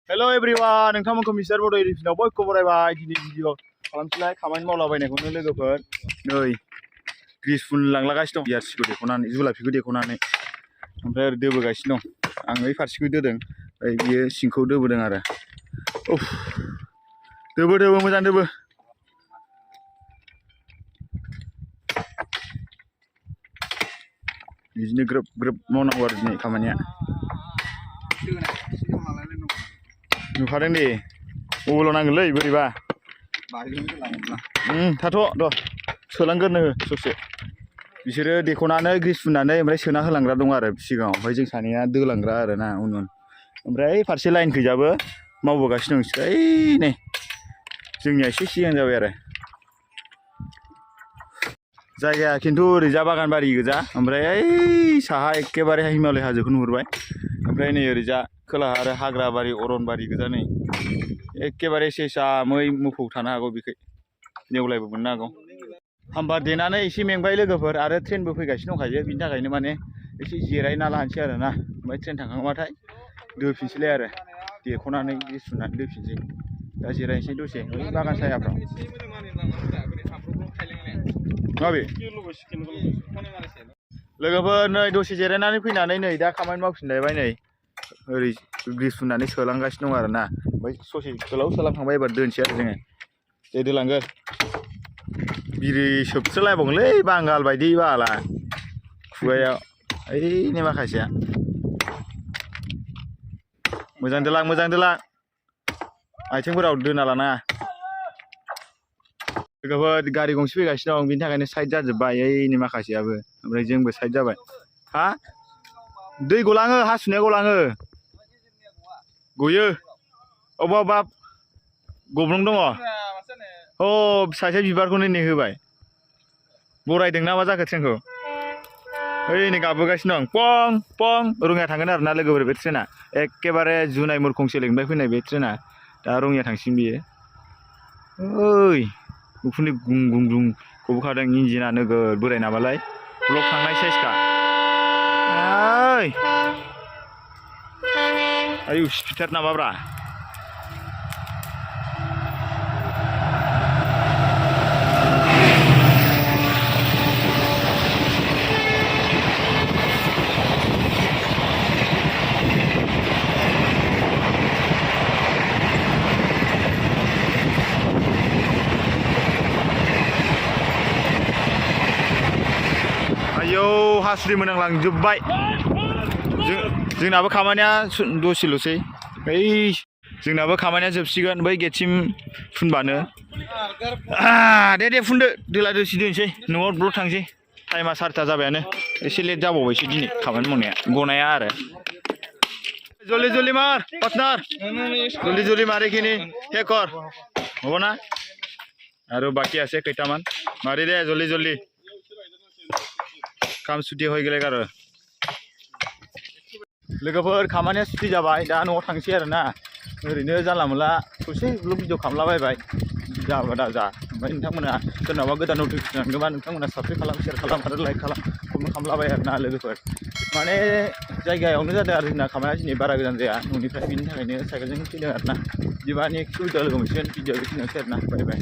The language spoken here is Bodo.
Hello everyone, नोंथांमोनखौ मिस्टार बड' एडिशनाव बयखौ बरायबाय। दिनै भिडिअ खालामसैलाय खामानि मावलाबायनायखौनो लोगोफोर। नै ग्रिस फुनलांलागासिनो दं बियारसिखौ देख'नानै, जुलाफिखौ देख'नानै। ओमफ्राय ओरै दोबोगासिनो दं। आं बै फारसेखौ दोदों, बियो सिंखौ दोबोदों आरो। उफ, दोबो मोजां दोबो। बिदिनो ग्रोब ग्रोब मावनांगौ आरो दिनै खामानिया। नुखादों दे, मबाइलाव नांगोनलै बोरैबा। थाथ' र' सोलांगोरनो हो ससे। बिसोरो देख'नानै ग्रिस फुननानै ओमफ्राय सोना होलांग्रा दं आरो सिगाङाव, ओमफ्राय जों सानैया दोलांग्रा आरो ना उन उन। ओमफ्राय फारसे लाइनखैजाबो मावबोगासिनो दं बिसोरो। ओइ नै जोंनिया एसे सिगां जाबाय आरो। जायगाया खिन्थु ओरैजा बागानबारि गोजा, ओमफ्राय ओइ साहा एखेबारे हिमालय हाजोखौ नुहुरबाय। ओमफ्राय नै ओरैजा खोलाहा आरो हाग्राबारि अरनबारि गोजा नै एखेबारे सेसा मै मोफौ थानो हागौ बेखै, नेवलायबो मोननो हागौ। हामबा देनानै एसे मेंबाय लोगोफोर, आरो ट्रेनबो फैगासिनो दंखायो, बिनि थाखायनो माने एसे जिरायना लानोसै आरो ना। ओमफ्राय ट्रेन थांखांबाथाय दोफिनसैलाय आरो, देख'नानै ग्रिस फुननानै दोफिनसै। दा जिरायनोसै दसे बागान सायाफ्राव। माबे लोगोफोर नै दसे जिरायनानै फैनानै नै दा खामानि मावफिनलायबाय। नै ओरै ग्रिस फुननानै सोलांगासिनो दं आरो ना। ओमफ्राय ससे गोलाव सोलांखांबाय, एबार दोनसै आरो जोङो। दे दोलांगोर। बिरि सोबस्रोलायबावगोनलै बांगाल बायदि बाला खुगायाव, ओइनि माखासेया। मोजां दोलां मोजां दोलां, आथिंफोराव दोना लानाङा। लोगोफोर गारि गंसे फैगासिनो दं, बिनि थाखायनो साइड जाजोब्बाय ओइनि माखासेयाबो, ओमफ्राय जोंबो साइड जाबाय। हा दै गलाङो, हासुनाया गलाङो, गयो अबा अबा गब्लं दङ। अ सासे बिबारखौनो नेहोबाय, बरायदों ना मा जाखो ट्रेनखौ। ओइ नै गाबबोगासिनो दं, पं पं। रङिया थांगोन आरो ना लोगोफोर बे ट्रेना, एखेबारे जुनाय मुरखं सेलेकनिफ्राय फैनाय बे ट्रेना। दा रङिया थांसिगोन बियो। ओइ उखुन्दै गुं गुं गुं गबोखादों, इन्जिना नोगोद बोराय नामालाय, ब्लक थांनाय साइसखा। आयु स्पिडार नामाब्रा। आयौ हासुदै मोनांलांजोब्बाय। जोंनाबो खामानिया दसेल'सै, बै जोंनाबो खामानिया जोबसिगोन बै गेटसिम फुनबानो। दे फुनदो, दोला दोसि दोनसै, न'आव ब्लक थांसै। टाइमा 4टा जाबायानो, एसे लेट जाबावबायसो दिनै खामानि मावनाया, गनाया आरो। जल्दी जल्दी मार पार्टनार, जल्दी जल्दी मारे कि नहीं हे कर हो ना। और बाकी আছে কেইটামান মারি দে জলদি জলদি, काम सुटि हो गए आरो। लोगोफोर खामानिया सुटि जाबाय, दा न'आव थांसै आरो ना। ओरैनो जानला मोनला ससेल' भिडिअ खालामलाबायबाय, जाबा दा जा। ओमफ्राय नोंथांमोना सोरनावबा गोदान नटिफिकेसन नांदोंबा नोंथांमोना साबस्क्राइब खालाम, शेयार खालाम आरो लाइक खालाम, कमेन्ट खालामलाबाय आरो ना लोगोफोर। माने जायगायावनो जादों आरो जोंना खामानिया दिनै बारा गोजान जाया न'निफ्राय, बिनि थाखायनो साइकेलजों फैदों आरो ना। बिदिबा नेक्स्ट भिडिअ लोगो मोनसिगोन, भिडिअ बेखिनियावसै आरो ना, बाय बाय।